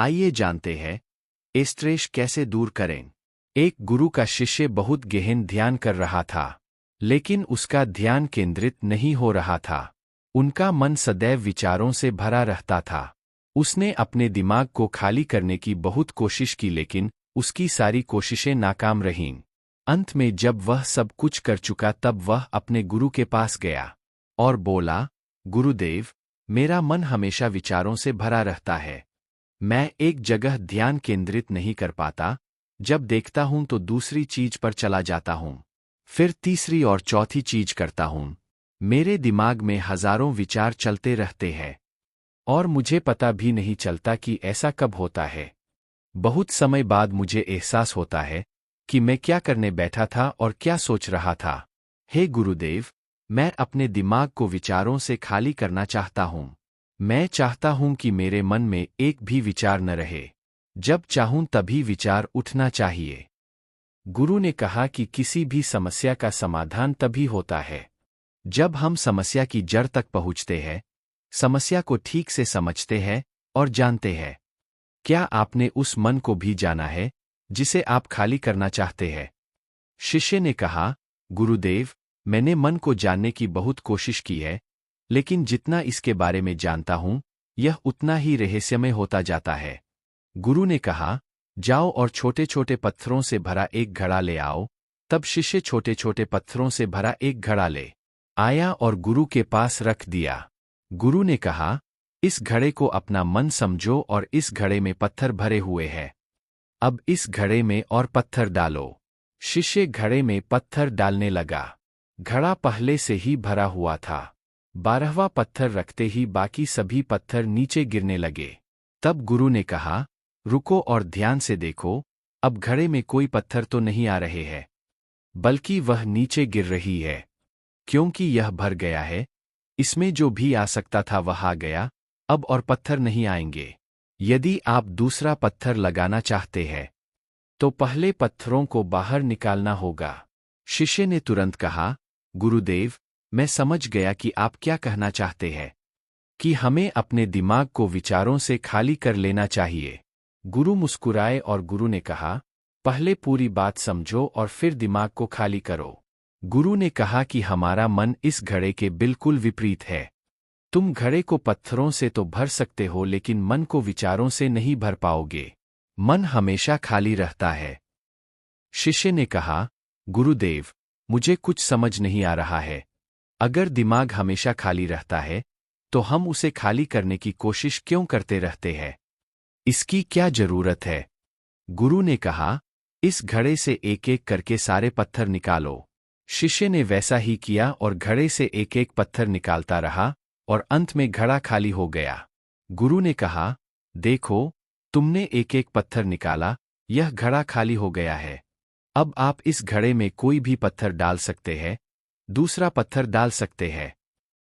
आइए जानते हैं स्ट्रेस कैसे दूर करें। एक गुरु का शिष्य बहुत गहन ध्यान कर रहा था, लेकिन उसका ध्यान केंद्रित नहीं हो रहा था। उनका मन सदैव विचारों से भरा रहता था। उसने अपने दिमाग को खाली करने की बहुत कोशिश की, लेकिन उसकी सारी कोशिशें नाकाम रहीं। अंत में जब वह सब कुछ कर चुका, तब वह अपने गुरु के पास गया और बोला, गुरुदेव, मेरा मन हमेशा विचारों से भरा रहता है। मैं एक जगह ध्यान केंद्रित नहीं कर पाता। जब देखता हूं तो दूसरी चीज पर चला जाता हूं, फिर तीसरी और चौथी चीज करता हूं। मेरे दिमाग में हजारों विचार चलते रहते हैं और मुझे पता भी नहीं चलता कि ऐसा कब होता है। बहुत समय बाद मुझे एहसास होता है कि मैं क्या करने बैठा था और क्या सोच रहा था। हे गुरुदेव, मैं अपने दिमाग को विचारों से खाली करना चाहता हूं। मैं चाहता हूं कि मेरे मन में एक भी विचार न रहे। जब चाहूं तभी विचार उठना चाहिए। गुरु ने कहा कि किसी भी समस्या का समाधान तभी होता है जब हम समस्या की जड़ तक पहुंचते हैं, समस्या को ठीक से समझते हैं और जानते हैं। क्या आपने उस मन को भी जाना है जिसे आप खाली करना चाहते हैं? शिष्य ने कहा, गुरुदेव, मैंने मन को जानने की बहुत कोशिश की है, लेकिन जितना इसके बारे में जानता हूं, यह उतना ही रहस्यमय होता जाता है। गुरु ने कहा, जाओ और छोटे छोटे पत्थरों से भरा एक घड़ा ले आओ। तब शिष्य छोटे छोटे पत्थरों से भरा एक घड़ा ले आया और गुरु के पास रख दिया। गुरु ने कहा, इस घड़े को अपना मन समझो और इस घड़े में पत्थर भरे हुए हैं। अब इस घड़े में और पत्थर डालो। शिष्य घड़े में पत्थर डालने लगा। घड़ा पहले से ही भरा हुआ था। 12वां पत्थर रखते ही बाकी सभी पत्थर नीचे गिरने लगे। तब गुरु ने कहा, रुको और ध्यान से देखो। अब घड़े में कोई पत्थर तो नहीं आ रहे हैं, बल्कि वह नीचे गिर रही है, क्योंकि यह भर गया है। इसमें जो भी आ सकता था वह आ गया, अब और पत्थर नहीं आएंगे। यदि आप दूसरा पत्थर लगाना चाहते हैं, तो पहले पत्थरों को बाहर निकालना होगा। शिष्य ने तुरंत कहा, गुरुदेव, मैं समझ गया कि आप क्या कहना चाहते हैं, कि हमें अपने दिमाग को विचारों से खाली कर लेना चाहिए। गुरु मुस्कुराए और गुरु ने कहा, पहले पूरी बात समझो और फिर दिमाग को खाली करो। गुरु ने कहा कि हमारा मन इस घड़े के बिल्कुल विपरीत है। तुम घड़े को पत्थरों से तो भर सकते हो, लेकिन मन को विचारों से नहीं भर पाओगे। मन हमेशा खाली रहता है। शिष्य ने कहा, गुरुदेव, मुझे कुछ समझ नहीं आ रहा है। अगर दिमाग हमेशा खाली रहता है, तो हम उसे खाली करने की कोशिश क्यों करते रहते हैं? इसकी क्या जरूरत है? गुरु ने कहा, इस घड़े से एक एक करके सारे पत्थर निकालो। शिष्य ने वैसा ही किया और घड़े से एक एक पत्थर निकालता रहा और अंत में घड़ा खाली हो गया। गुरु ने कहा, देखो, तुमने एक एक पत्थर निकाला, यह घड़ा खाली हो गया है। अब आप इस घड़े में कोई भी पत्थर डाल सकते हैं, दूसरा पत्थर डाल सकते हैं,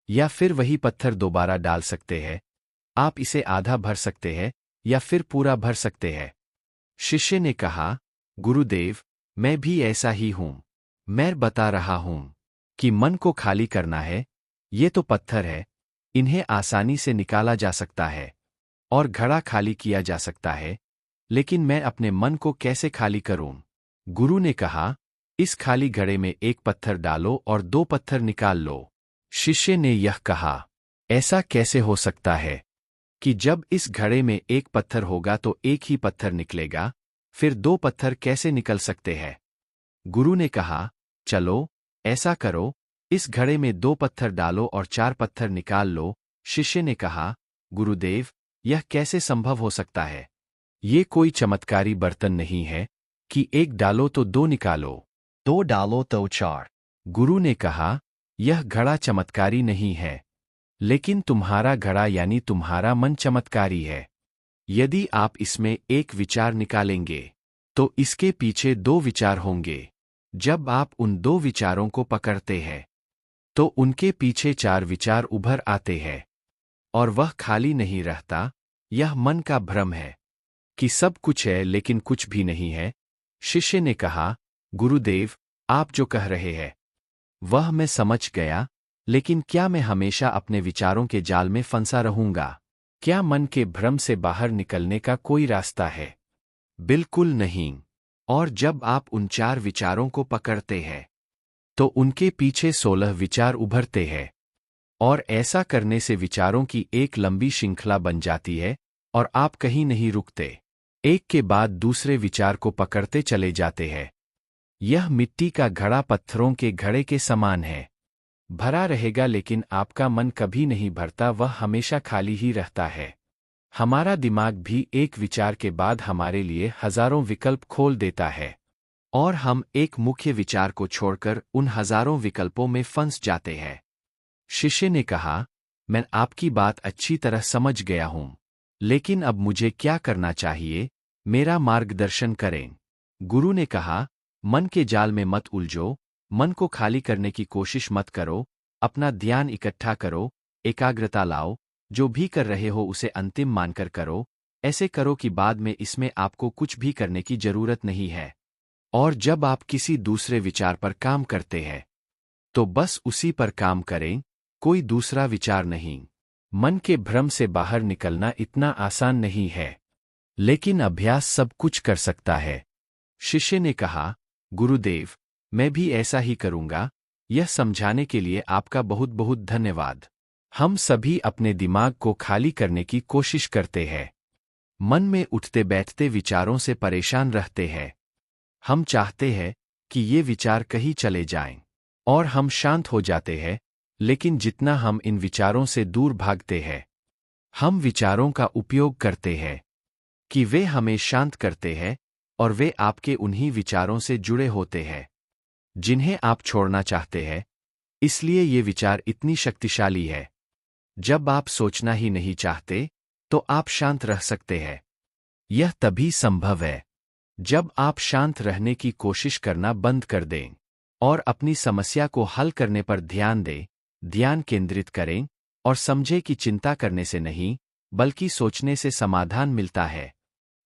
या फिर वही पत्थर दोबारा डाल सकते हैं। आप इसे आधा भर सकते हैं या फिर पूरा भर सकते हैं। शिष्य ने कहा, गुरुदेव, मैं भी ऐसा ही हूं। मैं बता रहा हूं कि मन को खाली करना है। ये तो पत्थर है, इन्हें आसानी से निकाला जा सकता है और घड़ा खाली किया जा सकता है, लेकिन मैं अपने मन को कैसे खाली करूं? गुरु ने कहा, इस खाली घड़े में एक पत्थर डालो और 2 पत्थर निकाल लो। शिष्य ने यह कहा, ऐसा कैसे हो सकता है कि जब इस घड़े में एक पत्थर होगा तो एक ही पत्थर निकलेगा, फिर 2 पत्थर कैसे निकल सकते हैं? गुरु ने कहा, चलो, ऐसा करो, इस घड़े में 2 पत्थर डालो और 4 पत्थर निकाल लो। शिष्य ने कहा, गुरुदेव, यह कैसे संभव हो सकता है? ये कोई चमत्कारी बर्तन नहीं है कि 1 डालो तो 2 निकालो, 2 डालो तो 4। गुरु ने कहा, यह घड़ा चमत्कारी नहीं है, लेकिन तुम्हारा घड़ा यानी तुम्हारा मन चमत्कारी है। यदि आप इसमें एक विचार निकालेंगे, तो इसके पीछे 2 विचार होंगे। जब आप उन 2 विचारों को पकड़ते हैं, तो उनके पीछे 4 विचार उभर आते हैं, और वह खाली नहीं रहता। यह मन का भ्रम है कि सब कुछ है लेकिन कुछ भी नहीं है। शिष्य ने कहा, गुरुदेव, आप जो कह रहे हैं वह मैं समझ गया, लेकिन क्या मैं हमेशा अपने विचारों के जाल में फंसा रहूंगा? क्या मन के भ्रम से बाहर निकलने का कोई रास्ता है? बिल्कुल नहीं। और जब आप उन 4 विचारों को पकड़ते हैं तो उनके पीछे 16 विचार उभरते हैं, और ऐसा करने से विचारों की एक लंबी श्रृंखला बन जाती है और आप कहीं नहीं रुकते, एक के बाद दूसरे विचार को पकड़ते चले जाते हैं। यह मिट्टी का घड़ा पत्थरों के घड़े के समान है, भरा रहेगा लेकिन आपका मन कभी नहीं भरता, वह हमेशा खाली ही रहता है। हमारा दिमाग भी एक विचार के बाद हमारे लिए हजारों विकल्प खोल देता है, और हम एक मुख्य विचार को छोड़कर उन हजारों विकल्पों में फंस जाते हैं। शिष्य ने कहा, मैं आपकी बात अच्छी तरह समझ गया हूं, लेकिन अब मुझे क्या करना चाहिए? मेरा मार्गदर्शन करें। गुरु ने कहा, मन के जाल में मत उलझो, मन को खाली करने की कोशिश मत करो, अपना ध्यान इकट्ठा करो, एकाग्रता लाओ, जो भी कर रहे हो उसे अंतिम मानकर करो, ऐसे करो कि बाद में इसमें आपको कुछ भी करने की जरूरत नहीं है। और जब आप किसी दूसरे विचार पर काम करते हैं तो बस उसी पर काम करें, कोई दूसरा विचार नहीं। मन के भ्रम से बाहर निकलना इतना आसान नहीं है, लेकिन अभ्यास सब कुछ कर सकता है। शिष्य ने कहा, गुरुदेव, मैं भी ऐसा ही करूंगा। यह समझाने के लिए आपका बहुत बहुत धन्यवाद। हम सभी अपने दिमाग को खाली करने की कोशिश करते हैं, मन में उठते बैठते विचारों से परेशान रहते हैं। हम चाहते हैं कि ये विचार कहीं चले जाएं, और हम शांत हो जाते हैं, लेकिन जितना हम इन विचारों से दूर भागते हैं, हम विचारों का उपयोग करते हैं कि वे हमें शांत करते हैं, और वे आपके उन्हीं विचारों से जुड़े होते हैं जिन्हें आप छोड़ना चाहते हैं। इसलिए ये विचार इतनी शक्तिशाली है। जब आप सोचना ही नहीं चाहते तो आप शांत रह सकते हैं। यह तभी संभव है जब आप शांत रहने की कोशिश करना बंद कर दें और अपनी समस्या को हल करने पर ध्यान दें, ध्यान केंद्रित करें और समझें कि चिंता करने से नहीं बल्कि सोचने से समाधान मिलता है।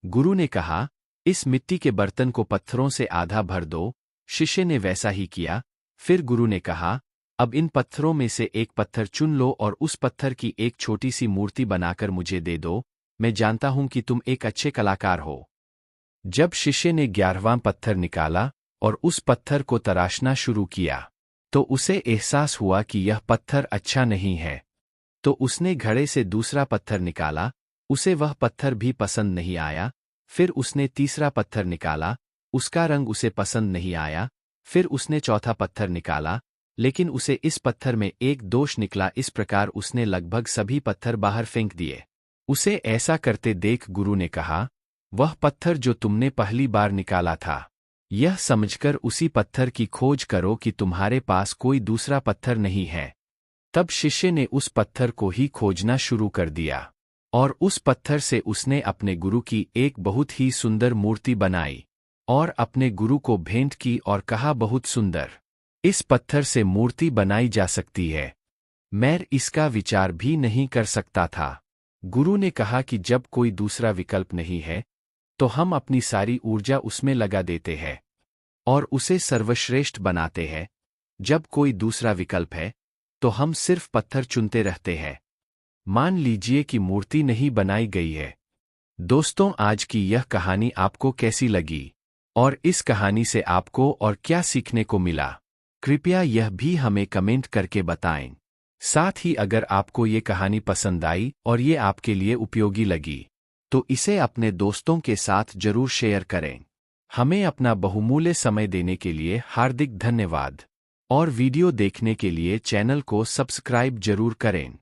गुरु ने कहा, इस मिट्टी के बर्तन को पत्थरों से आधा भर दो। शिष्य ने वैसा ही किया। फिर गुरु ने कहा, अब इन पत्थरों में से एक पत्थर चुन लो और उस पत्थर की एक छोटी सी मूर्ति बनाकर मुझे दे दो। मैं जानता हूं कि तुम एक अच्छे कलाकार हो। जब शिष्य ने 11वां पत्थर निकाला और उस पत्थर को तराशना शुरू किया तो उसे एहसास हुआ कि यह पत्थर अच्छा नहीं है। तो उसने घड़े से दूसरा पत्थर निकाला, उसे वह पत्थर भी पसंद नहीं आया। फिर उसने तीसरा पत्थर निकाला, उसका रंग उसे पसंद नहीं आया। फिर उसने चौथा पत्थर निकाला, लेकिन उसे इस पत्थर में एक दोष निकला। इस प्रकार उसने लगभग सभी पत्थर बाहर फेंक दिए। उसे ऐसा करते देख गुरु ने कहा, वह पत्थर जो तुमने पहली बार निकाला था, यह समझकर उसी पत्थर की खोज करो कि तुम्हारे पास कोई दूसरा पत्थर नहीं है। तब शिष्य ने उस पत्थर को ही खोजना शुरू कर दिया, और उस पत्थर से उसने अपने गुरु की एक बहुत ही सुंदर मूर्ति बनाई और अपने गुरु को भेंट की और कहा, बहुत सुंदर, इस पत्थर से मूर्ति बनाई जा सकती है। मैं इसका विचार भी नहीं कर सकता था। गुरु ने कहा कि जब कोई दूसरा विकल्प नहीं है तो हम अपनी सारी ऊर्जा उसमें लगा देते हैं और उसे सर्वश्रेष्ठ बनाते हैं। जब कोई दूसरा विकल्प है तो हम सिर्फ पत्थर चुनते रहते हैं। मान लीजिए कि मूर्ति नहीं बनाई गई है। दोस्तों, आज की यह कहानी आपको कैसी लगी और इस कहानी से आपको और क्या सीखने को मिला, कृपया यह भी हमें कमेंट करके बताएं। साथ ही अगर आपको ये कहानी पसंद आई और ये आपके लिए उपयोगी लगी तो इसे अपने दोस्तों के साथ जरूर शेयर करें। हमें अपना बहुमूल्य समय देने के लिए हार्दिक धन्यवाद, और वीडियो देखने के लिए चैनल को सब्सक्राइब जरूर करें।